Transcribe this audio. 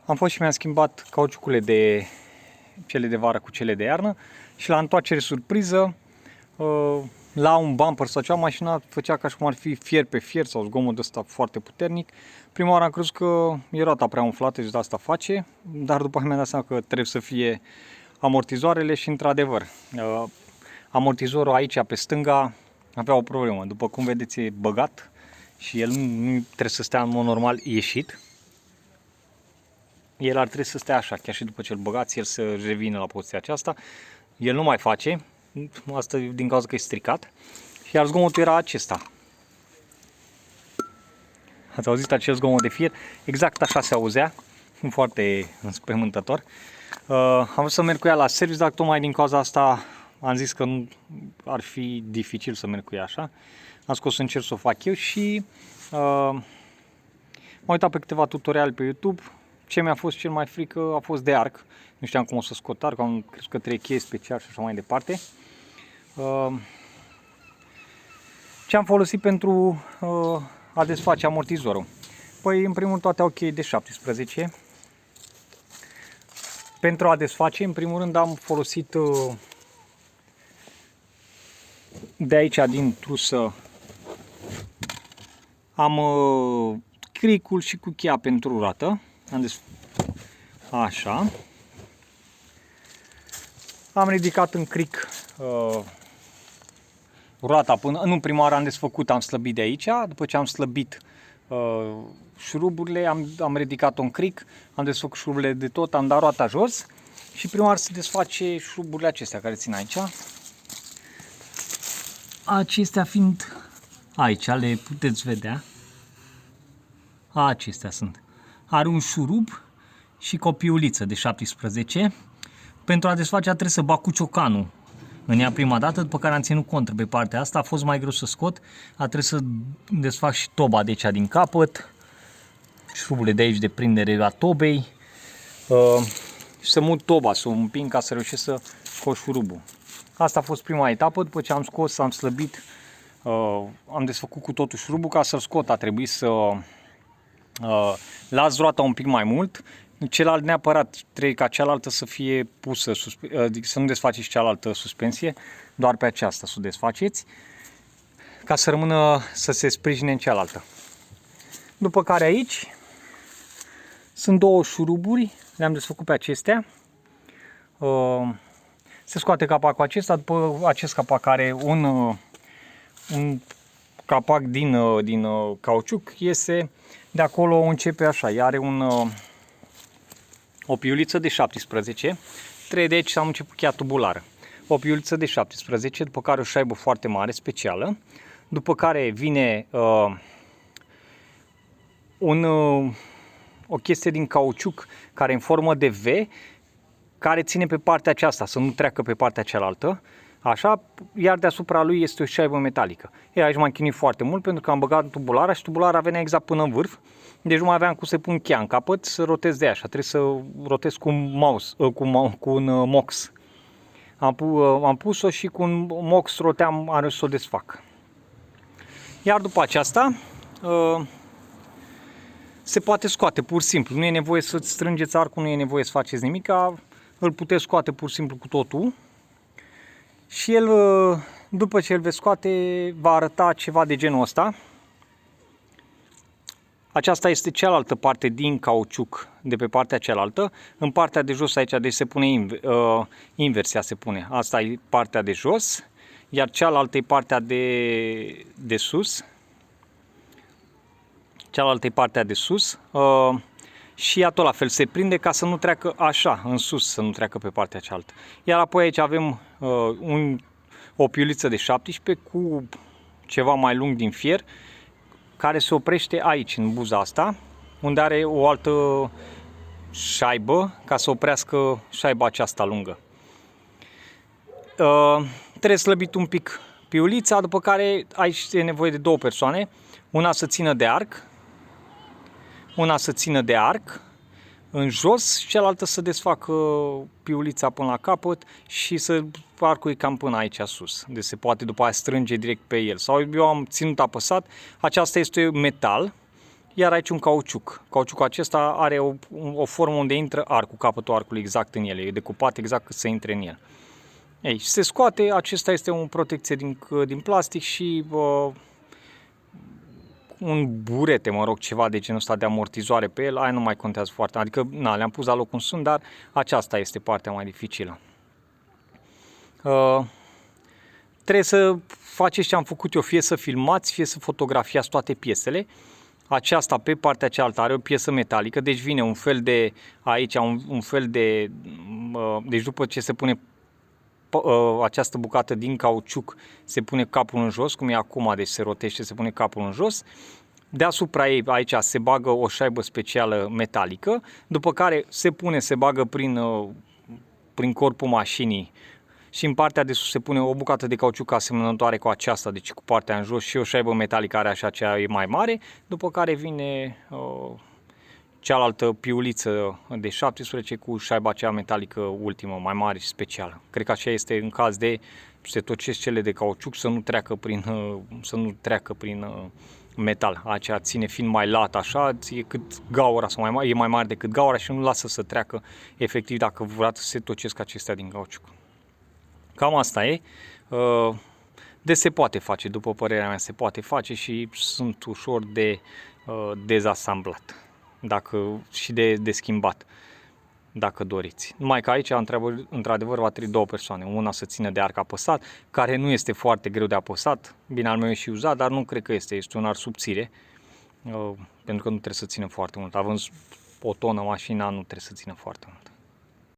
Am fost și mi-am schimbat cauciucurile de cele de vară cu cele de iarnă și la întoarcere surpriză, la un bumper sau ceva, mașina făcea ca și cum ar fi fier pe fier sau zgomot ăsta foarte puternic. Prima oară am crezut că e roata prea umflată și de asta face, dar după aceea mi-am dat seama că trebuie să fie amortizoarele și într-adevăr, amortizorul aici pe stânga avea o problemă. După cum vedeți, e băgat și el nu trebuie să stea în mod normal ieșit. El ar trebui să stea așa, chiar și după ce îl băgați, el să revină la poziția aceasta. El nu mai face, asta din cauza că e stricat. Iar zgomotul era acesta. Ați auzit acel zgomot de fier? Exact așa se auzea, foarte înspăimântător. Am vrut să merg cu ea la service, dar tocmai din cauza asta am zis că nu ar fi dificil să merg cu ea așa. Am scos să încerc să o fac eu și m-am uitat pe câteva tutoriale pe YouTube. Ce mi-a fost cel mai frică a fost de arc. Nu știam cum o să scot arc, am crezut că trebuie cheie special și așa mai departe. Ce am folosit pentru a desface amortizorul? Păi, în primul rând, toate au cheie de 17. Pentru a desface, în primul rând, am folosit de aici, din trusă, am cricul și cu cheia pentru roată. Așa. Am ridicat în cric roata până, nu, prima oară am desfăcut, am slăbit de aici, după ce am slăbit șuruburile, am ridicat-o în cric, am desfăcut șuruburile de tot, am dat roata jos și prima oară se desface șuruburile acestea care țin aici. Acestea fiind aici, le puteți vedea. Acestea sunt. Are un șurub și copiuliță de 17. Pentru a desface trebuie să bag cu ciocanul în ea prima dată, după care am ținut cont pe partea asta, a fost mai greu să scot, a trebuit să desfac și toba de aici din capăt, șuruburile de aici de prindere a tobei și să mut toba, să o împing ca să reușesc să scot șurubul. Asta a fost prima etapă, după ce am scos, am slăbit, am desfăcut cu totul șurubul, ca să-l scot a trebuit să las roata un pic mai mult. Celălalt neapărat trebuie ca cealaltă să fie pusă, adică să nu desfaceți cealaltă suspensie, doar pe aceasta să o desfaceți, ca să rămână, să se sprijine în cealaltă. După care aici sunt două șuruburi, le-am desfăcut pe acestea. Se scoate capacul acesta, după acest capac are un capac din cauciuc, iese de acolo, începe așa, are o piuliță de 17, 3 de aici am început cheia tubulară. O piuliță de 17, după care o șaibă foarte mare, specială, după care vine o chestie din cauciuc care în formă de V, care ține pe partea aceasta, să nu treacă pe partea cealaltă, așa, iar deasupra lui este o șaibă metalică. Aici m-am chinuit foarte mult pentru că am băgat tubulara și tubulara venea exact până în vârf, deci nu mai aveam cum să pun cheia în capăt, să rotez de aia, așa, trebuie să rotez cu un mox. Am pus-o și cu un mox roteam, am reușit să o desfac. Iar după aceasta se poate scoate pur și simplu, nu e nevoie să strângeți arcul, nu e nevoie să faceți nimic, îl puteți scoate pur și simplu cu totul. Și el, după ce îl veți scoate, va arăta ceva de genul ăsta. Aceasta este cealaltă parte din cauciuc de pe partea cealaltă. În partea de jos aici, deci se pune inversia, se pune. Asta e partea de jos, iar cealaltă e partea de sus. Cealaltă e partea de sus. Și ea tot la fel se prinde ca să nu treacă așa, în sus, să nu treacă pe partea cealaltă. Iar apoi aici avem o piuliță de 17 cu ceva mai lung din fier, care se oprește aici, în buza asta, unde are o altă șaibă, ca să oprească șaiba aceasta lungă. Trebuie slăbit un pic piulița, după care aici e nevoie de două persoane, una să țină de arc, în jos și cealaltă să desfacă piulița până la capăt și să arcul cam până aici sus. Deci se poate după aia strânge direct pe el. Sau eu am ținut apăsat, aceasta este metal, iar aici un cauciuc. Cauciucul acesta are o formă unde intră arcul, capătul arcului exact în el, e decupat exact cât să intre în el. Ei, se scoate, acesta este o protecție din plastic și un burete, mă rog, ceva de genul ăsta de amortizoare pe el, aia nu mai contează foarte, adică, le-am pus la loc cum sunt, dar aceasta este partea mai dificilă. Trebuie să faceți ce am făcut eu, fie să filmați, fie să fotografiați toate piesele. Aceasta pe partea cealaltă are o piesă metalică, deci vine un fel de, aici un fel de, deci după ce se pune această bucată din cauciuc, se pune capul în jos, cum e acum, deci se rotește, se pune capul în jos. Deasupra ei, aici, se bagă o șaibă specială metalică, după care se bagă prin corpul mașinii și în partea de sus se pune o bucată de cauciuc asemănătoare cu aceasta, deci cu partea în jos, și o șaibă metalică are așa, cea e mai mare, după care vine cealaltă piuliță de 17 cu șaiba aceea metalică ultimă, mai mare și specială. Cred că așa este în caz de se tocesc cele de cauciuc să nu treacă prin metal. Aceea ține fiind mai lat așa, e cât gaura sau e mai mare decât gaura și nu lasă să treacă efectiv dacă vreați să se tocesc acestea din cauciuc. Cam asta e. Se poate face, după părerea mea se poate face și sunt ușor de dezasamblat și de schimbat, dacă doriți. Numai că aici, într-adevăr, va trebui două persoane. Una să țină de arc apăsat, care nu este foarte greu de apăsat, bine, al meu e și uzat, dar nu cred că este un arc subțire, pentru că nu trebuie să țină foarte mult. Având o tonă mașina, nu trebuie să țină foarte mult.